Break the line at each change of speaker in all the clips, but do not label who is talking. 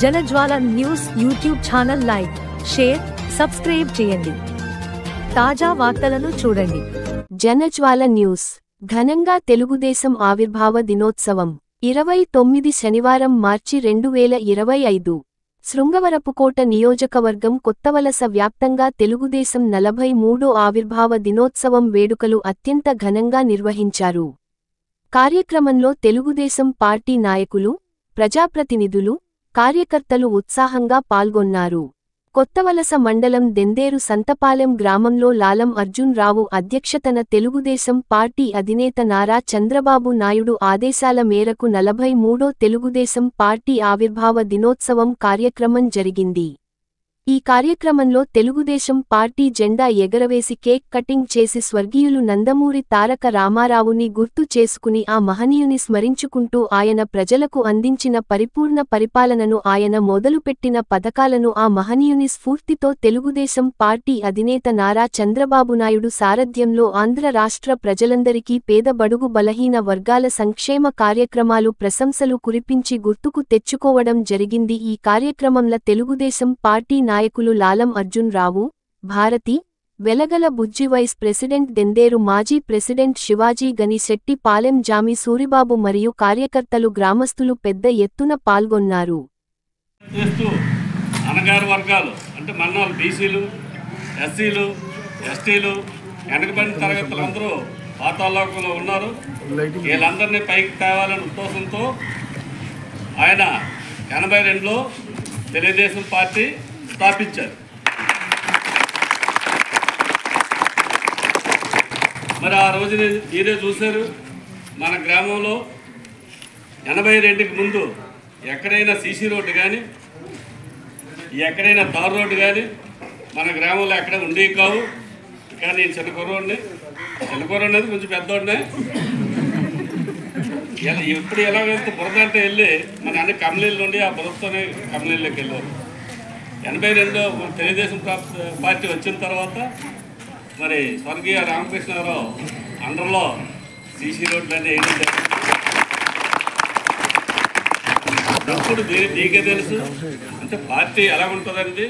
జనజ్వాల news YouTube channel like, share, subscribe చేయండి. తాజా వార్తలను చూడండి.
జనజ్వాల న్యూస్. ఘనంగా తెలుగుదేశం ఆవిర్భావ దినోత్సవం 29 శనివారం మార్చి 2025. శృంగవరపుకోట నియోజకవర్గం కొత్తవలస వ్యాప్తంగా తెలుగుదేశం 43వ ఆవిర్భావ దినోత్సవం వేడుకలు అత్యంత ఘనంగా నిర్వహించారు. కార్యక్రమంలో తెలుగుదేశం పార్టీ నాయకులు, ప్రజాప్రతినిధులు, కార్యకర్తలు ఉత్సాహంగా పాల్గొన్నారు. కొత్తవలస మండలం దెందేరు సంతపాలెం గ్రామంలో లాలం అర్జున్ రావు అధ్యక్షతన తెలుగుదేశం పార్టీ అధినేత నారా చంద్రబాబు నాయుడు ఆదేశాల మేరకు 43వ తెలుగుదేశం పార్టీ ఆవిర్భావ దినోత్సవం కార్యక్రమం జరిగింది. ఈ కార్యక్రమంలో తెలుగుదేశం పార్టీ జెండా ఎగరవేసి కేక్ కటింగ్ చేసి స్వర్గీయులు నందమూరి తారక రామారావుని గుర్తు చేసుకుని ఆ మహనీయుని స్మరించుకుంటూ ఆయన ప్రజలకు అందించిన పరిపూర్ణ పరిపాలనను, ఆయన మొదలుపెట్టిన పథకాలను, ఆ మహనీయుని స్ఫూర్తితో తెలుగుదేశం పార్టీ అధినేత నారా చంద్రబాబు నాయుడు సారథ్యంలో ఆంధ్ర రాష్ట్ర ప్రజలందరికీ పేద బడుగు బలహీన వర్గాల సంక్షేమ కార్యక్రమాలు ప్రశంసలు కురిపించి గుర్తుకు తెచ్చుకోవడం జరిగింది. ఈ కార్యక్రమంలో తెలుగుదేశం పార్టీ నాయకులు లాలం అర్జున్ రావు, భారతి, వెలగల బుజ్జి, వైస్ ప్రెసిడెంట్ దెందేరు మాజీ ప్రెసిడెంట్ శివాజీ గని శెట్టి, పాలెం జామి సూరిబాబు మరియు కార్యకర్తలు, గ్రామస్తులు పెద్ద ఎత్తున పాల్గొన్నారు.
అనగారు వర్గాలు అంటే మన్నాలు బీసీలు, ఎస్సీలు, ఎస్టీలు, వెనకబడిన తరగతులందరూ పాతాళలోకంలో ఉన్నారు. వీళ్ళందరినీ పైకి తేవాలనే ఉద్దేశంతో ఆయన 82లో తెలుగుదేశం పార్టీ స్థాపించారు. మరి ఆ రోజుని మీరే చూశారు. మన గ్రామంలో 82కి ముందు ఎక్కడైనా సీసీ రోడ్డు కానీ, ఎక్కడైనా తారు రోడ్డు కానీ మన గ్రామంలో ఎక్కడ ఉండేవి కావు. కానీ నేను చిన్నకూరోడిని అనేది కొంచెం పెద్దోడినే. ఎప్పుడు ఎలాగైతే బురద అంటే వెళ్ళి మన అన్ని కమలీలు నుండి ఆ బురదతోనే కమలీల్లోకి వెళ్ళారు. 82లో తెలుగుదేశం పార్టీ వచ్చిన తర్వాత మరి స్వర్గీయ రామకృష్ణారావు అండర్లో సీసీ రోడ్లన్నీ వేయడం జరిగింది. అప్పుడు మీకే తెలుసు అంటే పార్టీ ఎలా ఉంటుందండి.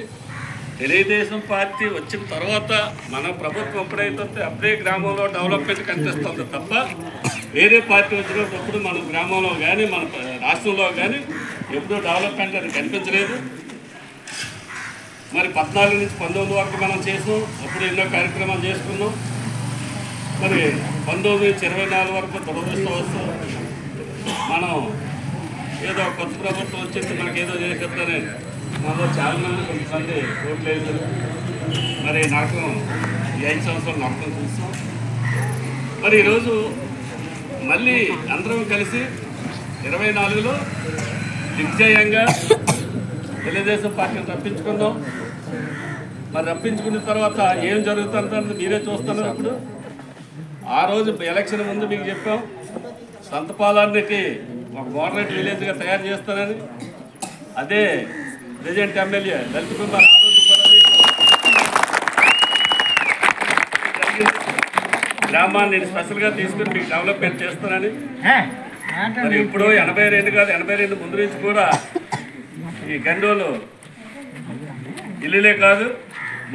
తెలుగుదేశం పార్టీ వచ్చిన తర్వాత మన ప్రభుత్వం ఎప్పుడైతే అప్పుడే గ్రామంలో డెవలప్మెంట్ కనిపిస్తుంది తప్ప వేరే పార్టీ వచ్చినప్పుడు మన గ్రామంలో కానీ మన రాష్ట్రంలో కానీ ఎప్పుడూ డెవలప్మెంట్ అది కనిపించలేదు. మరి 14 నుంచి 19 వరకు మనం చేసాం. అప్పుడు ఎన్నో కార్యక్రమాలు చేసుకున్నాం. మరి 19 నుంచి 24 వరకు దురదృష్టవస్తు మనం ఏదో కొత్త ప్రభుత్వం వచ్చింది మనకేదో చేసేద్దని మనలో చాలామంది కొంతమంది ఓట్లేదు. మరి నాకు ఈ 5 సంవత్సరాలు నమ్మకం చూస్తాం. మరి ఈరోజు మళ్ళీ అందరం కలిసి 24లో దిగ్జయంగా తెలుగుదేశం పార్టీని రప్పించుకుందాం. మరి రప్పించుకున్న తర్వాత ఏం జరుగుతుందని మీరే చూస్తున్నారు. ఇప్పుడు ఆ రోజు ఎలక్షన్ ముందు మీకు చెప్పాం సంతపాలానికి ఒక మోడరేట్ విలేజ్గా తయారు చేస్తానని. అదే ప్రెసిడెంట్ ఎమ్మెల్యే లలిత్ కుమార్ ఆ రోజు కూడా గ్రామాన్ని నేను స్పెషల్గా తీసుకుని మీకు డెవలప్మెంట్ చేస్తానని. మరి ఇప్పుడు 82 కాదు 82 ముందు నుంచి కూడా ఈ గండోలు ఇల్లులే కాదు,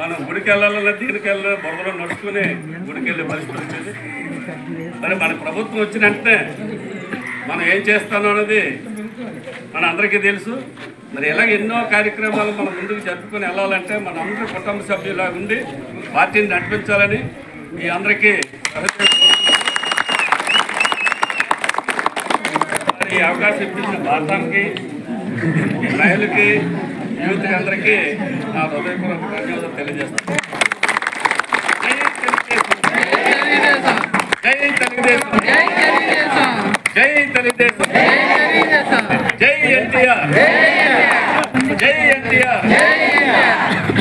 మనం గుడికి వెళ్ళాలన్నా దీనికి వెళ్ళాలి బొమ్మలో నడుచుకుని గుడికి వెళ్ళే పరిస్థితి వచ్చేది. మరి మన ప్రభుత్వం వచ్చిన వెంటనే మనం ఏం చేస్తానో అనేది మన అందరికీ తెలుసు. మరి ఎలాగ ఎన్నో కార్యక్రమాలు మనం ముందుకు జరుపుకొని వెళ్ళాలంటే మన అందరి కుటుంబ సభ్యులా ఉండి పార్టీని నడిపించాలని మీ అందరికీ ఈ అవకాశం ఇప్పించిన భారతానికి, మహిళలకి, యూత్కి అందరికీ నా హృదయపూర్వక ధన్యవాదాలు తెలియజేస్తాను. జై తెలుగుదేశం, జై తెలుగుదేశం, జై ఎన్టీఆర్, జై ఎన్టీఆర్,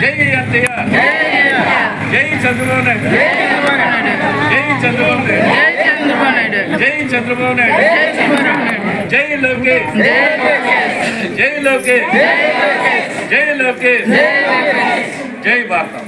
జై ఎన్టీఆర్, జై చంద్రబాబు నాయుడు, జై చంద్రబాబు నాయుడు, జై చంద్రబాబు నాయుడు, జై లోకేష్, జై లోకేష్, జై లోకేష్, జై భారతం.